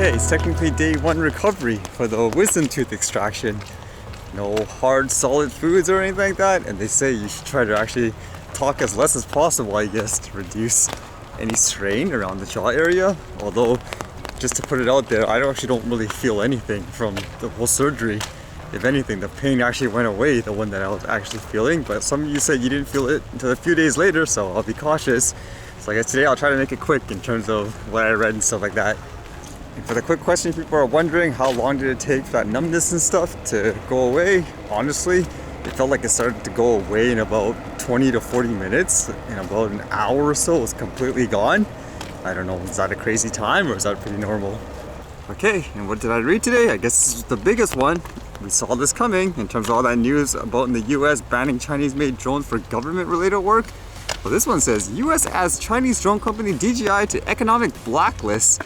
Okay, it's technically day 1 recovery for the wisdom tooth extraction. No hard, solid foods or anything like that, and they say you should try to actually talk as less as possible, I guess, to reduce any strain around the jaw area. Although, just to put it out there, I actually don't really feel anything from the whole surgery. If anything, the pain actually went away, the one that I was actually feeling, but some of you said you didn't feel it until a few days later, so I'll be cautious. So I guess today I'll try to make it quick in terms of what I read and stuff like that. And for the quick question, people are wondering how long did it take for that numbness and stuff to go away. Honestly, it felt like it started to go away in about 20 to 40 minutes. In about an hour or so, it was completely gone. I don't know, is that a crazy time or is that pretty normal? Okay, and what did I read today? I guess this is the biggest one. We saw this coming in terms of all that news about in the US banning Chinese-made drones for government-related work. Well, this one says, US adds Chinese drone company DJI to economic blacklist.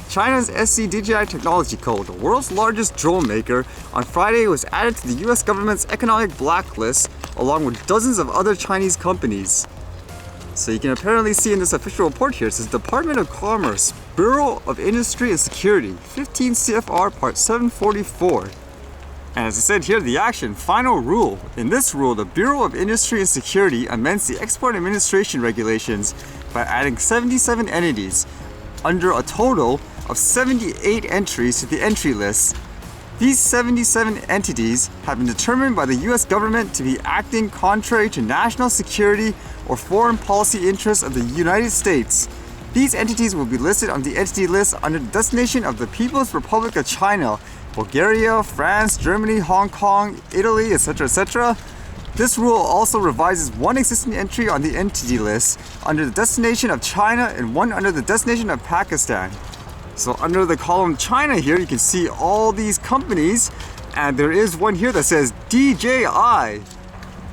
China's SC DJI Technology Co., the world's largest drone maker, on Friday was added to the US government's economic blacklist along with dozens of other Chinese companies. So you can apparently see in this official report here, it says Department of Commerce, Bureau of Industry and Security, 15 CFR Part 744. And as I said here, the action, final rule. In this rule, the Bureau of Industry and Security amends the Export Administration regulations by adding 77 entities under a total of 78 entries to the entry list. These 77 entities have been determined by the US government to be acting contrary to national security or foreign policy interests of the United States. These entities will be listed on the entity list under the designation of the People's Republic of China, Bulgaria, France, Germany, Hong Kong, Italy, etc., etc. This rule also revises one existing entry on the entity list under the designation of China and one under the designation of Pakistan. So under the column China here, you can see all these companies, and there is one here that says DJI.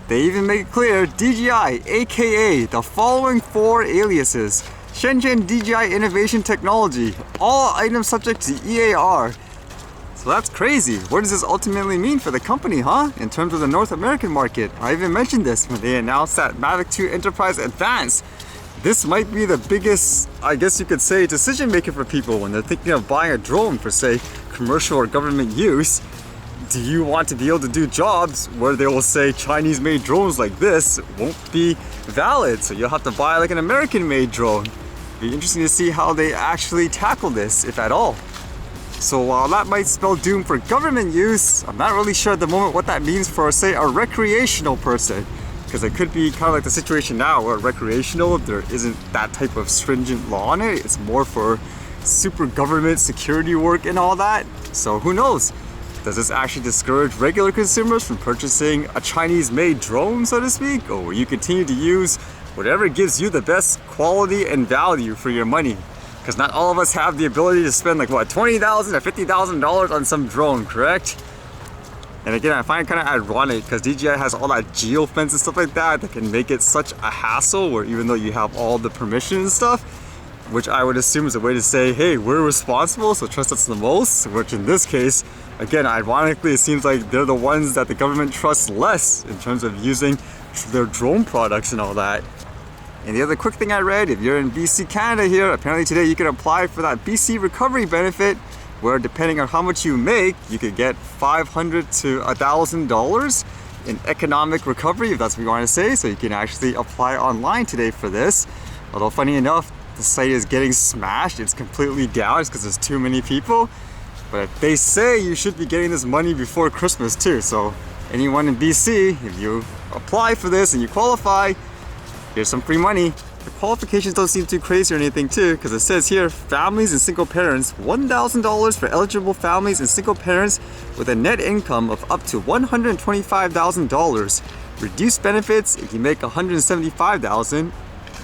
They even make it clear, DJI, aka the following 4 aliases: Shenzhen DJI Innovation Technology, all items subject to EAR. So that's crazy. What does this ultimately mean for the company, huh? In terms of the North American market. I even mentioned this when they announced that Mavic 2 Enterprise Advanced. This might be the biggest, I guess you could say, decision maker for people when they're thinking of buying a drone for, say, commercial or government use. Do you want to be able to do jobs where they will say Chinese made drones like this won't be valid, so you'll have to buy like an American made drone? It'll be interesting to see how they actually tackle this, if at all. So while that might spell doom for government use, I'm not really sure at the moment what that means for, say, a recreational person. Because it could be kind of like the situation now where recreational, there isn't that type of stringent law on it. It's more for super government security work and all that. So who knows? Does this actually discourage regular consumers from purchasing a Chinese-made drone, so to speak? Or will you continue to use whatever gives you the best quality and value for your money? Because not all of us have the ability to spend like what, $20,000 or $50,000 on some drone, correct? And again, I find it kind of ironic because DJI has all that geofence and stuff like that that can make it such a hassle where even though you have all the permission and stuff, which I would assume is a way to say, hey, we're responsible, so trust us the most, which in this case, again, ironically, it seems like they're the ones that the government trusts less in terms of using their drone products and all that. And the other quick thing I read, if you're in BC, Canada here, apparently today you can apply for that BC recovery benefit, where depending on how much you make, you could get $500 to $1,000 in economic recovery, if that's what you want to say. So you can actually apply online today for this. Although funny enough, the site is getting smashed. It's completely down because there's too many people. But they say you should be getting this money before Christmas too. So anyone in BC, if you apply for this and you qualify, here's some free money. The qualifications don't seem too crazy or anything too, because it says here, families and single parents, $1,000 for eligible families and single parents with a net income of up to $125,000. Reduced benefits if you make $175,000.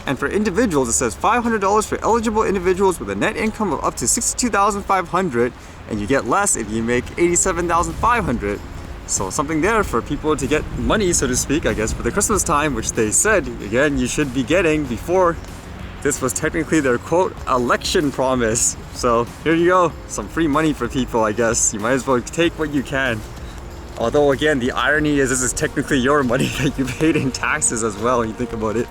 And for individuals, it says $500 for eligible individuals with a net income of up to $62,500, and you get less if you make $87,500. So something there for people to get money, so to speak, I guess, for the Christmas time, which they said, again, you should be getting before this was technically their, quote, election promise. So here you go, some free money for people, I guess. You might as well take what you can. Although, again, the irony is this is technically your money that you paid in taxes as well, when you think about it.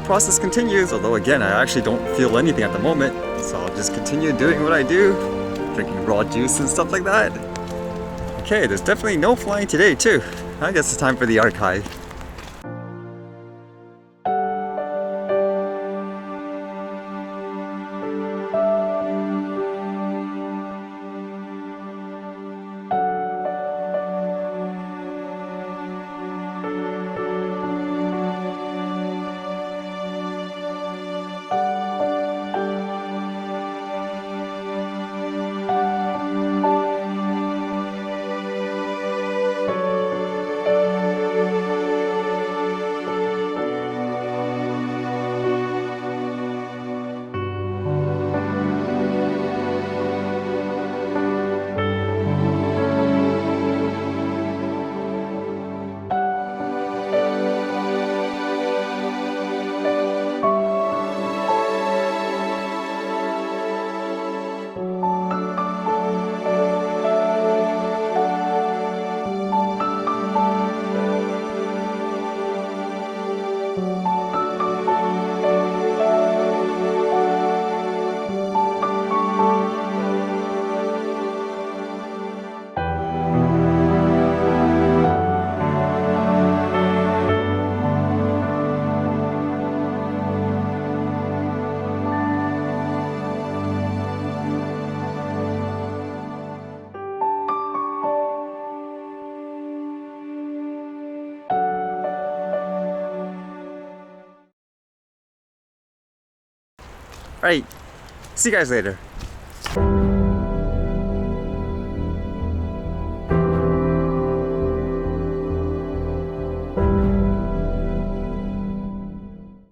process continues, although again, I actually don't feel anything at the moment. So I'll just continue doing what I do, drinking raw juice and stuff like that. Okay, there's definitely no flying today too. I guess it's time for the archive. Right, see you guys later.